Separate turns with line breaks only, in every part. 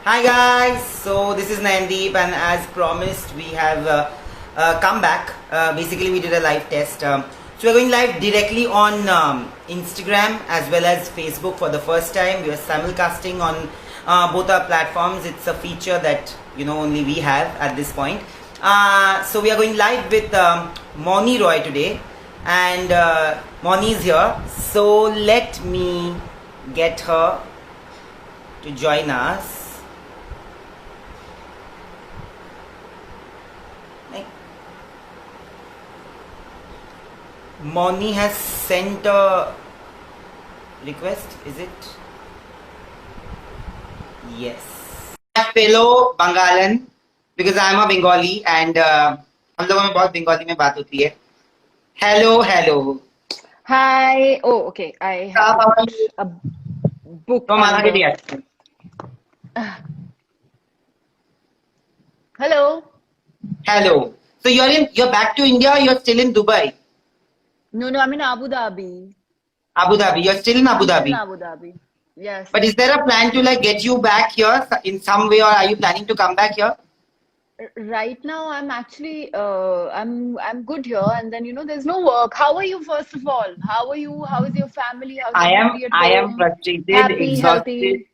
Hi guys, so this is Nayandeep, and as promised, we have come back. Basically, we did a live test. So we're going live directly on Instagram as well as Facebook for the first time. We are simulcasting on both our platforms. It's a feature that only we have at this point. So we are going live with Moni Roy today, and Moni is here. So let me get her to join us. Moni has sent a request, is it? Yes. My fellow Bengalan, because I am a Bengali and हम लोगों में बहुत बंगाली में बात होती है. Hello.
Hi. Oh, okay. I have to put a book
तो माना के
under.
दिया.
Hello.
Hello. So you're back to India or you're still in Dubai?
No, I'm in Abu Dhabi.
Abu Dhabi. You're still in Abu
I'm still in
Dhabi.
Abu Dhabi. Yes.
But is there a plan to get you back here in some way, or are you planning to come back here?
Right now, I'm actually I'm good here, and then there's no work. How are you, first of all? How are you? How is your family? How's everybody at
I am
home?
frustrated,
Happy,
exhausted.
healthy.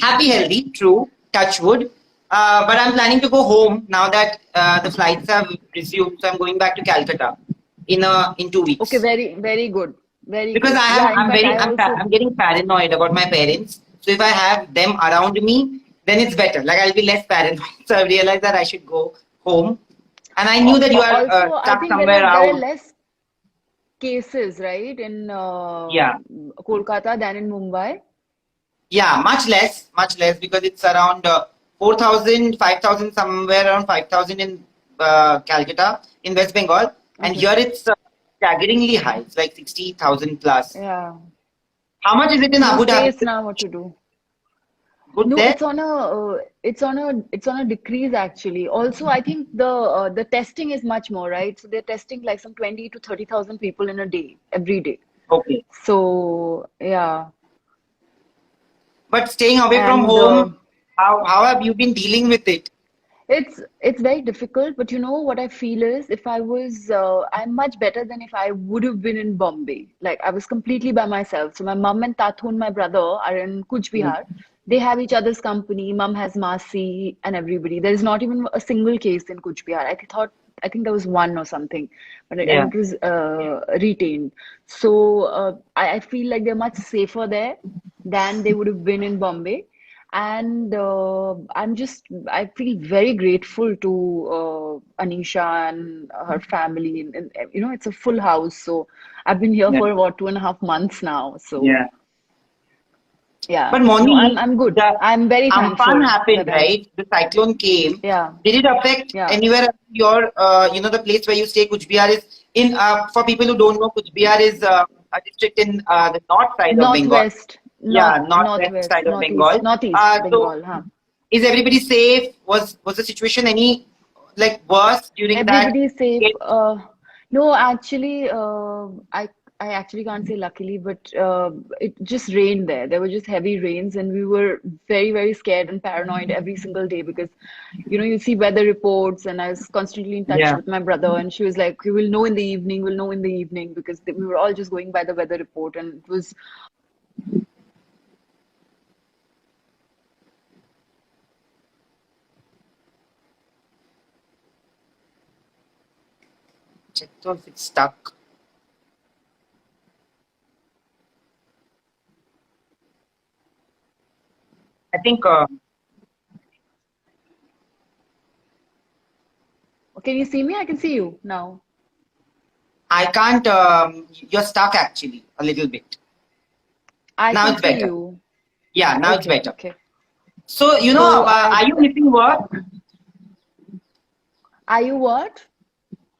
Happy, healthy, true, touch wood. But I'm planning to go home now that the flights have resumed. So I'm going back to Calcutta in 2 weeks.
Okay, very good. Very
Because
good.
I have,
Yeah, in fact, I also.
I'm getting paranoid about my parents. So if I have them around me, then it's better. Like I'll be less paranoid. So I realized that I should go home. And I knew that you are
Also, I
stuck
think
somewhere
there are
out.
less cases, right, in
Yeah.
Kolkata than in Mumbai.
Yeah, much less because it's around 4,000, 5,000, somewhere around 5,000 in Calcutta, in West Bengal. And
Okay.
here it's staggeringly high. It's like 60,000 plus.
Yeah.
How much is it in
No
Abu Dhabi?
space now, what to do?
Good
No,
there?
it's on a decrease actually. Also, I think the testing is much more, right? So they're testing like some 20 to 30,000 people in a day, every day.
Okay.
So yeah.
But staying away from
And
home, how have you been dealing with it?
it's very difficult, but what I feel is if I was I'm much better than if I would have been in Bombay. Like I was completely by myself. So my mom and Tathun, my brother, are in Kuch Bihar. They have each other's company. Mom has Masi and everybody. There is not even a single case in Kuch Bihar. I think there was one or something, but
Yeah.
and it was retained. So I feel like they're much safer there than they would have been in Bombay. And I feel very grateful to Anisha and her family. And it's a full house. So I've been here
Yeah.
for about 2.5 months now. So
Yeah.
yeah,
But
no,
Moni,
I'm good.
the
I'm very
Amphan
thankful
happened,
that
right? The cyclone came.
yeah,
Did it affect
yeah.
anywhere around your, the place where you stay? Kuch Bihar is in. For people who don't know, Kuch Bihar is a district in the north side of Bengal.
Northwest,
Yeah, northwest side of Bengal.
Northeast
So
Bengal, huh?
is everybody safe? Was the situation any worse during that?
Everybody's safe. No, actually, I actually can't say luckily, but it just rained there. There were just heavy rains, and we were very, very scared and paranoid every single day because, you see weather reports, and I was constantly in touch
Yeah.
with my brother, and she was like, "We will know in the evening. We'll know in the evening," because we were all just going by the weather report, and it was.
Check if it's stuck. I think
Can you see me? I can see you now.
I can't. You're stuck actually a little bit.
I
Now
can
it's
see
better.
you.
Yeah, now it's better.
Okay.
So,
So
are you missing work?
are you what?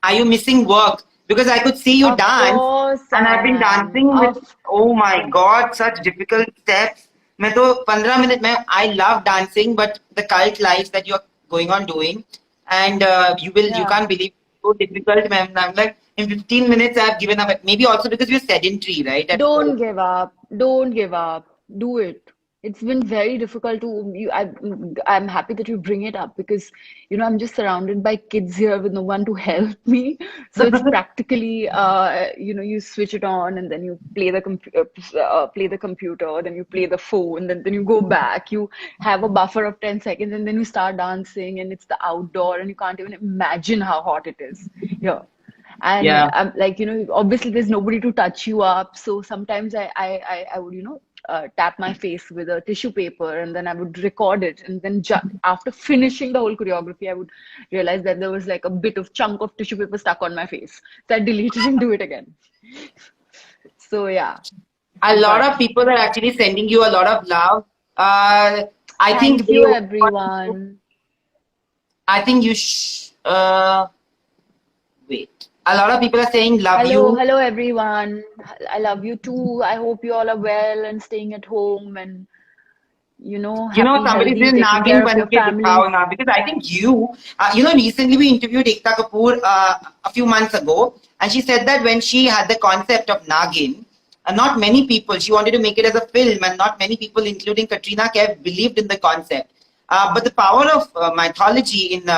Are you missing work? Because I could see you
Of
dance,
course
and
I
I've been
am.
dancing with,
Of
oh my God, such difficult steps. मैं तो 15 minute में I love dancing, but the cult life that you're going on doing, and you
yeah.
can't believe it's so difficult, man. I'm like, in 15 minutes I've given up. Maybe also because we're sedentary, right, at
Don't
home.
give up. Don't give up. Do it. It's been very difficult to you. I'm happy that you bring it up because I'm just surrounded by kids here with no one to help me. So it's practically you switch it on and then you play the computer, then you play the phone, then you go back. You have a buffer of 10 seconds and then you start dancing and it's the outdoor and you can't even imagine how hot it is here. And
Yeah.
like obviously there's nobody to touch you up, so sometimes I would tap my face with a tissue paper and then I would record it, and then after finishing the whole choreography I would realize that there was like a bit of chunk of tissue paper stuck on my face, so I delete it and do it again. So yeah,
A lot
but
of people are actually sending you a lot of love. I think
thank
they
you
want you.
everyone.
I think you wait. A lot of people are saying love you.
Hello everyone. I love you too. I hope you all are well and staying at home and happy,
Somebody
healthy,
says
taking
Nagin
care of
ban
your
ke dikhao
families.
na, because I think recently we interviewed Ekta Kapoor a few months ago, and she said that when she had the concept of Nagin, not many people, she wanted to make it as a film, and not many people, including Katrina Kaif, believed in the concept. But the power of mythology in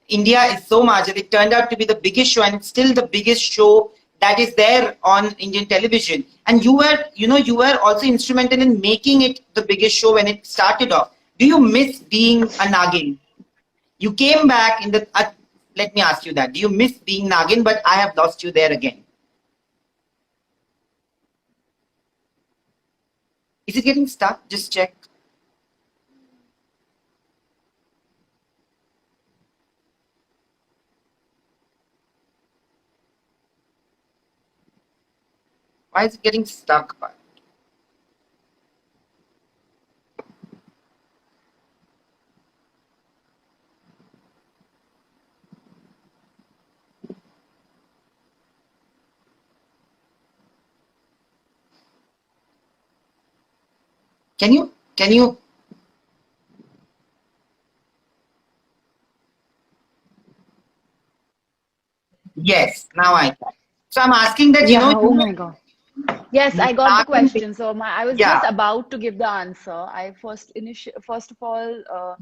India is so much that it turned out to be the biggest show, and it's still the biggest show that is there on Indian television. And you were also instrumental in making it the biggest show when it started off. Do you miss being a Nagin? You came back in the. Let me ask you that. Do you miss being Nagin? But I have lost you there again. Is it getting stuck? Just check. Why is it getting stuck? Can you? Yes, now I can. So I'm asking that,
Yeah, oh my God. Yes, I got the
Nagin,
question. So I was just
yeah,
about to give the answer. First of all,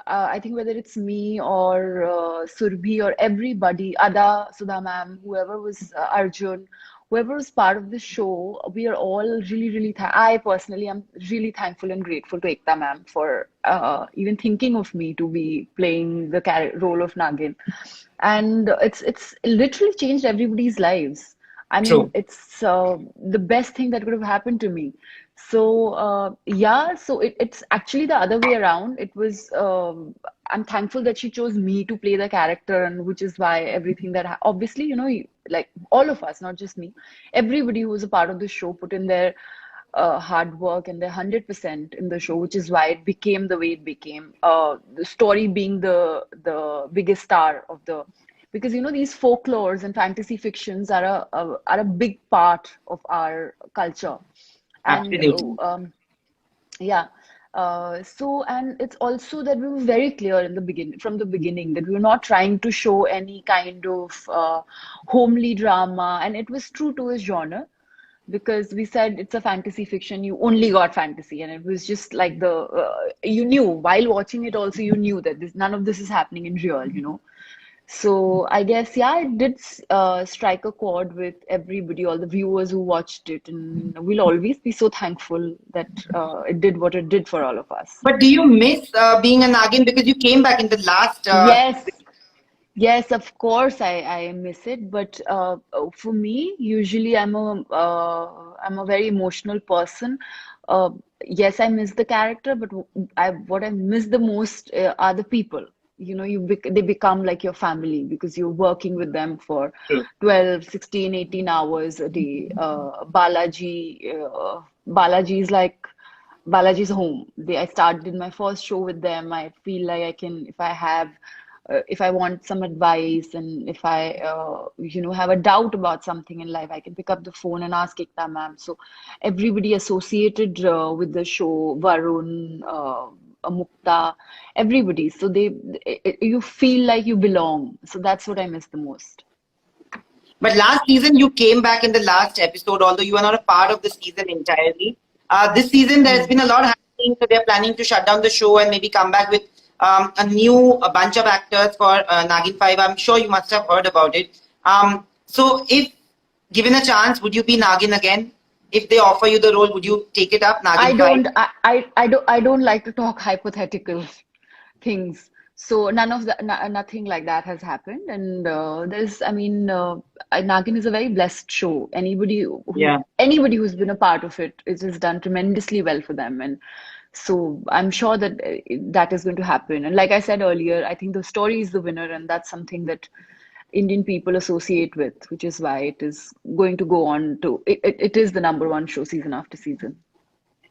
I think whether it's me or Surbhi or everybody, Ada, Sudha ma'am, whoever was Arjun, whoever was part of the show, we are all really, really. I personally am really thankful and grateful to Ekta ma'am for even thinking of me to be playing the role of Nagin, and it's literally changed everybody's lives. I mean,
true.
it's the best thing that could have happened to me. So yeah, so it's actually the other way around. It was I'm thankful that she chose me to play the character, and which is why everything that obviously like all of us, not just me, everybody who was a part of the show put in their hard work and their 100% in the show, which is why it became the way it became. The story being the biggest star of the, because these folklores and fantasy fictions are a big part of our culture, and
Absolutely.
yeah. So, and it's also that we were very clear from the beginning, that we were not trying to show any kind of homely drama, and it was true to his genre, because we said it's a fantasy fiction, you only got fantasy, and it was just like you knew while watching it also, you knew that none of this is happening in real. So I guess, yeah, it did strike a chord with everybody, all the viewers who watched it, and we'll always be so thankful that it did what it did for all of us.
But do you miss being a Nagin, because you came back in the last?
Yes, yes, of course, I miss it, but for me, usually I'm a very emotional person. Uh, yes, I miss the character, but what I miss the most are the people. They become like your family because you're working with them for
True.
12, 16, 18 hours a day. Balaji is like Balaji's home. I started my first show with them. I feel like I can, if I want some advice, and if I, have a doubt about something in life, I can pick up the phone and ask Ekta ma'am. So everybody associated with the show, Varun, Mukta, everybody. So you feel like you belong. So that's what I miss the most.
But last season you came back in the last episode, although you are not a part of the season entirely. This season there's
Hmm.
been a lot happening So they're planning to shut down the show and maybe come back with a bunch of actors for Nagin 5. I'm sure you must have heard about it. So if given a chance, would you be Nagin again? If they offer you the role, would you take it up,
I
Nagin 5?
don't I don't like to talk hypothetical things. So none of that, nothing like that has happened. And Nagin is a very blessed show.
Yeah.
Anybody who's been a part of it, it has done tremendously well for them. And so I'm sure that that is going to happen. And like I said earlier, I think the story is the winner, and that's something that Indian people associate with, which is why it is going to go on to it is the number one show season after season.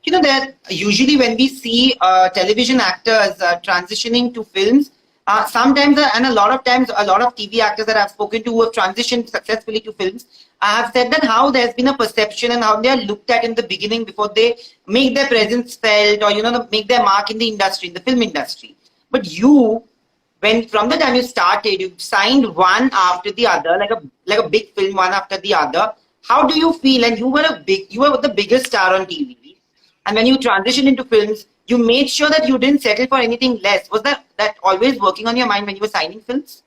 You know that usually when we see television actors transitioning to films, sometimes and a lot of times, a lot of TV actors that I've spoken to who have transitioned successfully to films, have said that how there's been a perception and how they are looked at in the beginning before they make their presence felt, or make their mark in the industry, in the film industry. But you, when from the time you started, you signed one after the other, like a big film, one after the other. How do you feel? And you were the biggest star on TV. And when you transitioned into films, you made sure that you didn't settle for anything less. Was that always working on your mind when you were signing films?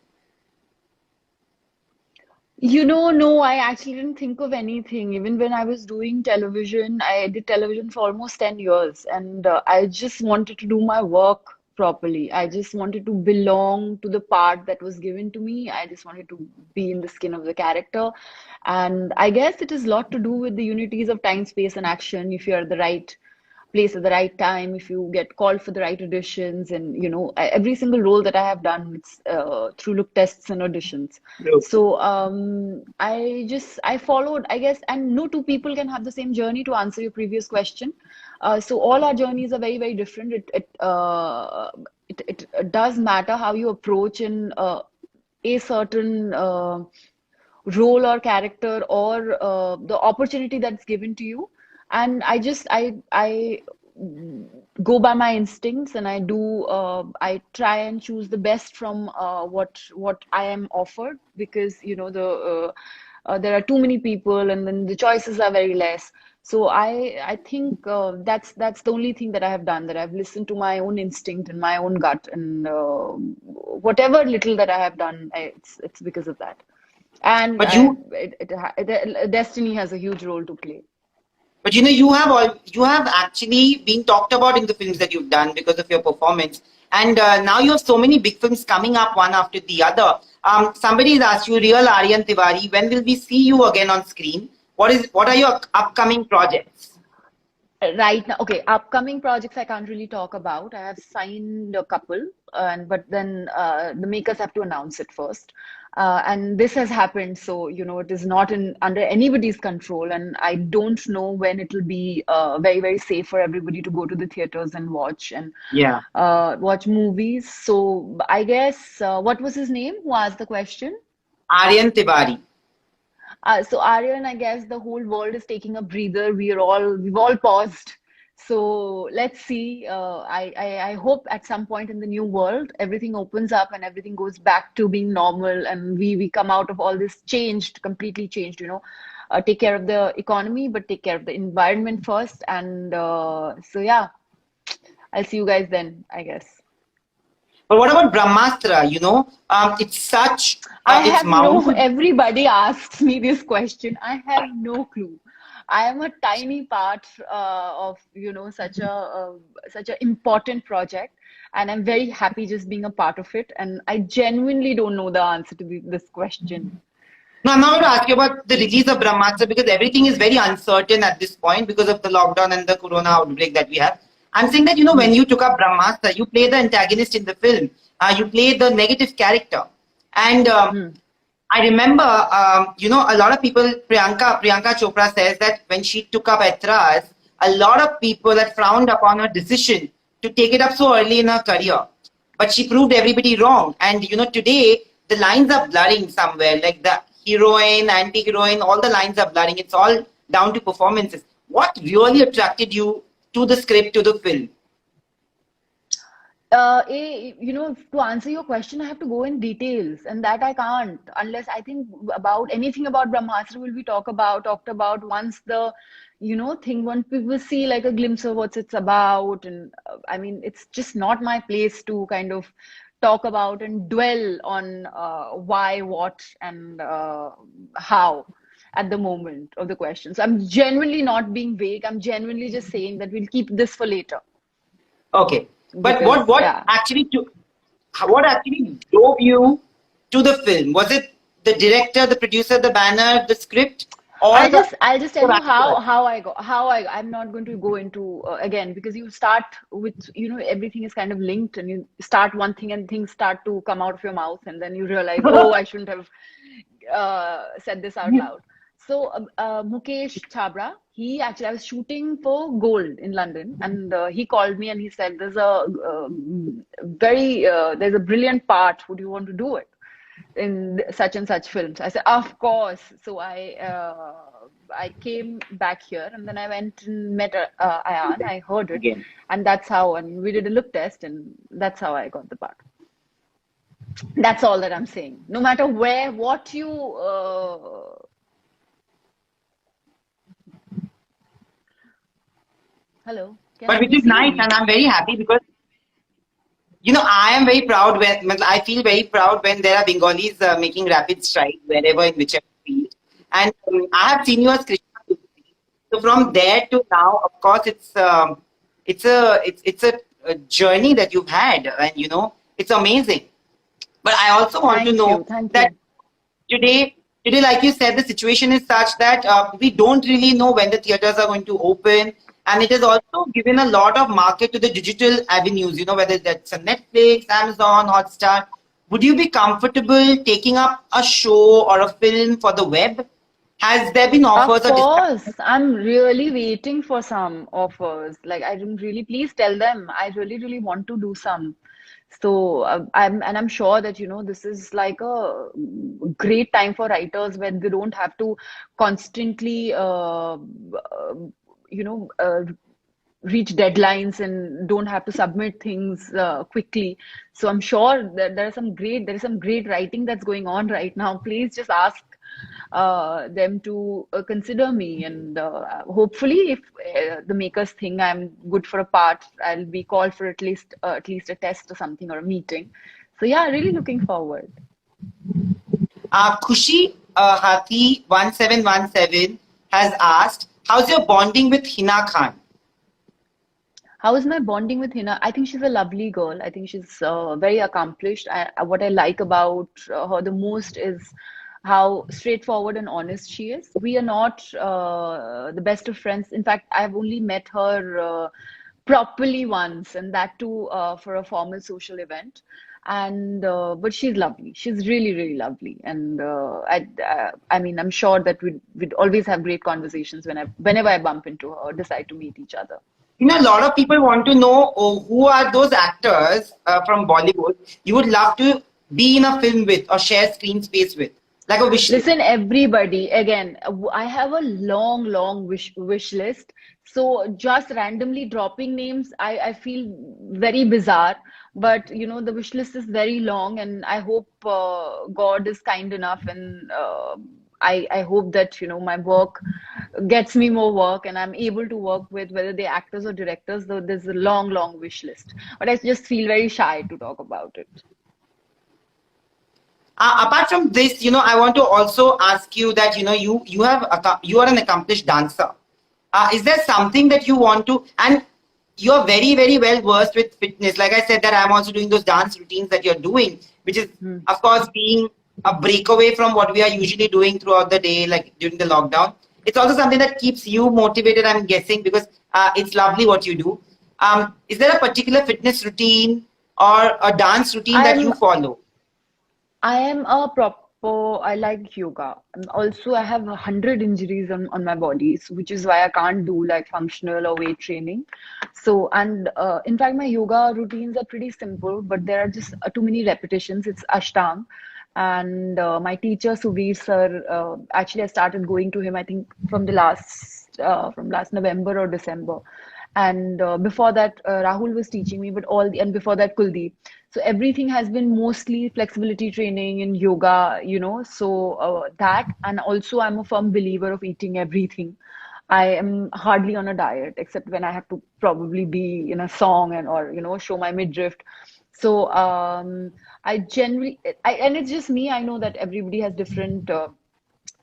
No, I actually didn't think of anything. Even when I was doing television, I did television for almost 10 years, and I just wanted to do my work properly. I just wanted to belong to the part that was given to me. I just wanted to be in the skin of the character. And I guess it is a lot to do with the unities of time, space, and action. If you're at the right place at the right time, if you get called for the right auditions, and every single role that I have done, it's through look tests and auditions.
No.
So I followed, I guess, and no two people can have the same journey, to answer your previous question. So all our journeys are very, very different. It does matter how you approach in a certain role or character, or the opportunity that's given to you. And I go by my instincts, and I try and choose the best from what I am offered, because there are too many people, and then the choices are very less. So I think that's the only thing that I have done, that I've listened to my own instinct and my own gut, and whatever little that I have done, it's because of that. And
But you
destiny has a huge role to play.
But you have actually been talked about in the films that you've done because of your performance, and now you have so many big films coming up one after the other. Somebody has asked you, real Aryan Tiwari, when will we see you again on screen? What are your upcoming projects?
Right now, okay, upcoming projects I can't really talk about. I have signed a couple, but then the makers have to announce it first. And this has happened, so it is not under anybody's control, and I don't know when it will be very, very safe for everybody to go to the theaters and
Yeah,
watch movies. So I guess what was his name? Who asked the question?
Aryan Tiwari.
So Aryan, I guess the whole world is taking a breather. We've all paused. So let's see. I hope at some point in the new world, everything opens up and everything goes back to being normal, and we come out of all this completely changed. Take care of the economy, but take care of the environment first. And so yeah, I'll see you guys then, I guess.
But what about Brahmastra? It's such it's mountain.
Everybody asks me this question. I have no clue. I am a tiny part of, such a important project, and I'm very happy just being a part of it. And I genuinely don't know the answer to this question.
No, I'm not going to ask you about the release of Brahmastra because everything is very uncertain at this point because of the lockdown and the corona outbreak that we have. I'm saying that, when you took up Brahmastra, you play the antagonist in the film. You play the negative character. And I remember, a lot of people, Priyanka Chopra says that when she took up Aitraz, a lot of people had frowned upon her decision to take it up so early in her career. But she proved everybody wrong. And, today, the lines are blurring somewhere. Like the heroine, anti-heroine, all the lines are blurring. It's all down to performances. What really attracted you to the script, to the film?
To answer your question, I have to go in details, and that I can't, unless I think about anything about Brahmastra will be talked about once the thing when people see like a glimpse of what it's about. And I mean, it's just not my place to kind of talk about and dwell on why, what, and how at the moment of the question. So I'm genuinely not being vague. I'm genuinely just saying that we'll keep this for later.
Okay, but
Because,
what
yeah.
actually what actually drove you to the film? Was it the director, the producer, the banner, the script, or
I'll just tell
the
you
actor?
I'm not going to go into again, because you start with, everything is kind of linked, and you start one thing and things start to come out of your mouth, and then you realize, oh, I shouldn't have said this out loud. So Mukesh Chabra, I was shooting for Gold in London, and he called me and he said, there's a brilliant part. Would you want to do it in such and such films? I said, of course. So I came back here, and then I went and met Ayan. I heard it,
Again.
and and we did a look test, and that's how I got the part. That's all that I'm saying. No matter what you hello,
But
can
which
you
is
see
nice,
me?
and I'm very happy because I am very proud when I feel very proud when there are Bengalis making rapid stride wherever in whichever field. And I have seen you as Krishna Tulsi. So from there to now, of course, it's a journey that you've had, and it's amazing. But I also want to
Thank you,
know
thank
that
you.
today, like you said, the situation is such that we don't really know when the theaters are going to open, and it has also given a lot of market to the digital avenues. Whether that's a Netflix, Amazon, Hotstar. Would you be comfortable taking up a show or a film for the web? Has there been offers
Of
or discussions?
course, I'm really waiting for some offers. Like, I didn't really, please tell them. I really, really want to do some. So I'm sure that this is like a great time for writers when they don't have to constantly you know uh, reach deadlines and don't have to submit things quickly. So I'm sure that there is some great writing that's going on right now. Please just ask them to consider me, and hopefully, if the makers think I'm good for a part, I'll be called for at least a test or something, or a meeting. So yeah, really looking forward.
Khushi Hathi 1717 has asked, "How's your bonding with Hina Khan?"
How is my bonding with Hina? I think she's a lovely girl. I think she's very accomplished. What I like about her the most is how straightforward and honest she is. We are not the best of friends. In fact, I've only met her properly once, and that too for a formal social event. And but she's lovely. She's really, really lovely. And I mean, I'm sure that we'd always have great conversations whenever I bump into her or decide to meet each other.
A lot of people want to know, who are those actors from Bollywood you would love to be in a film with or share screen space with, like a wish list.
Listen, everybody, again, I have a long, long wish list. So just randomly dropping names, I feel very bizarre. But the wish list is very long, and I hope God is kind enough, and I hope that my work gets me more work, and I'm able to work with whether they're actors or directors. Though there's a long, long wish list, but I just feel very shy to talk about it.
Apart from this, I want to also ask you that you are an accomplished dancer. Is there something that you want to, and you are very, very well versed with fitness. Like I said, that I'm also doing those dance routines that you're doing, which is,
Hmm.
of course, being a breakaway from what we are usually doing throughout the day, like during the lockdown. It's also something that keeps you motivated, I'm guessing, because it's lovely what you do. Is there a particular fitness routine or a dance routine that you
I'm
follow?
I am a proper, I like yoga. And also, I have 100 injuries on my body, which is why I can't do like functional or weight training. So, and in fact, my yoga routines are pretty simple, but there are just too many repetitions. It's Ashtang. And my teacher, Suvir sir, actually, I started going to him, I think, from last November or December. And before that, Rahul was teaching me, and before that, Kuldeep. So everything has been mostly flexibility training and yoga. So that, and also I'm a firm believer of eating everything. I am hardly on a diet except when I have to probably be in a song and or show my midriff. So I generally and it's just me. I know that everybody has different.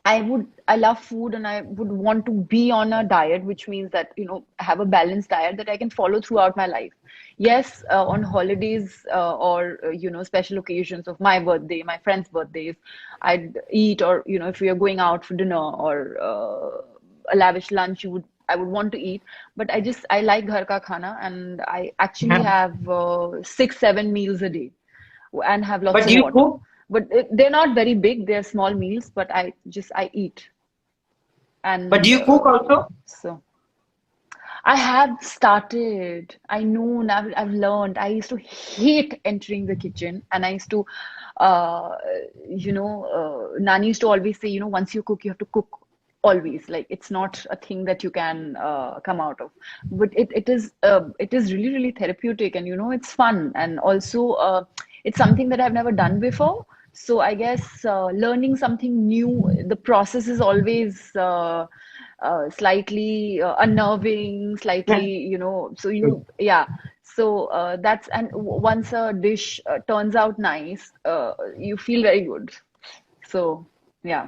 I love food and I would want to be on a diet, which means that have a balanced diet that I can follow throughout my life. Yes, on holidays or special occasions of my birthday, my friends' birthdays, I'd eat, or if we are going out for dinner or a lavish lunch, I would want to eat. But I like ghar ka khana, and I actually have 6 7 meals a day and have lots
But do
of
you
water.
cook?
But they're not very big, they're small meals, but I eat.
But do
And
you cook also?
so I have started. I know now, I've learned. I used to hate entering the kitchen, and I used to, uh, Nani used to always say, once you cook, you have to cook always. Like it's not a thing that you can come out of. But it is really really therapeutic, and it's fun, and also it's something that I've never done before. So I guess learning something new, the process is always. Slightly unnerving, slightly, so yeah. So once a dish turns out nice, you feel very good. So, yeah.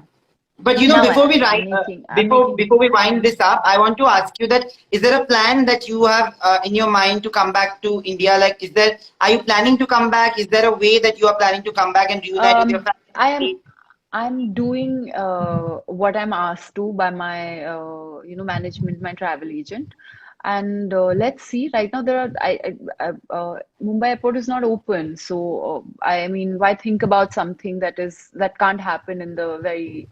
But
Now
before we write,
I'm making,
before we wind this up, I want to ask you that is there a plan that you have in your mind to come back to India? Like, are you planning to come back? Is there a way that you are planning to come back and reunite with your
I am
family?
I'm doing what I'm asked to by my management, my travel agent, and let's see. Right now, there are Mumbai airport is not open, so I mean, why think about something that can't happen in the very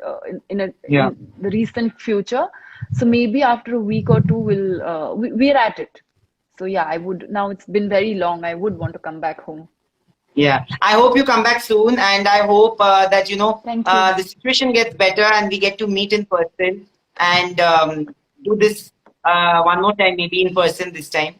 Yeah.
in the recent future? So maybe after a week or two, we're at it. So yeah, I would now. It's been very long. I would want to come back home.
Yeah, I hope you come back soon, and I hope that
Thank you.
the situation gets better and we get to meet in person and do this one more time, maybe in person this time.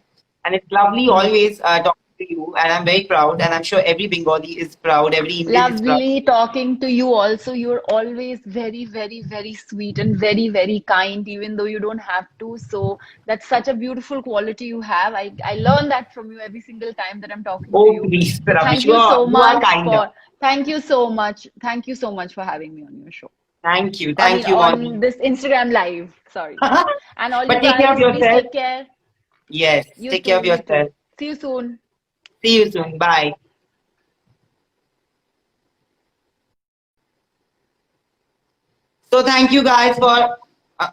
And it's lovely
Hmm.
always talking to you, and I'm very proud, and I'm sure every Bengali is proud, every Indian is proud.
Lovely talking to you also. You're always very, very, very sweet and very, very kind, even though you don't have to. So that's such a beautiful quality you have. I learn that from you every single time that I'm talking to
Oh,
you.
please,
So
Ramesh,
thank you so
you are
much
kind.
thank you so much. Thank you so much for having me on your show. I mean,
Thank you,
on
Moni.
this Instagram live. Sorry. And all you
But take care of
guys, please
yourself.
take care.
Yes,
You
take care of
too, you
yourself.
too. See you soon.
See you soon. Bye. So thank you guys for uh,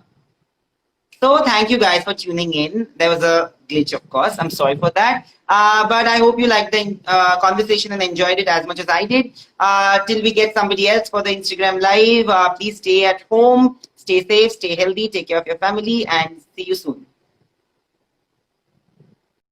thank you guys for tuning in. There was a glitch, of course. I'm sorry for that. But I hope you liked the conversation and enjoyed it as much as I did. Till we get somebody else for the Instagram live, please stay at home, stay safe, stay healthy, take care of your family, and see you soon.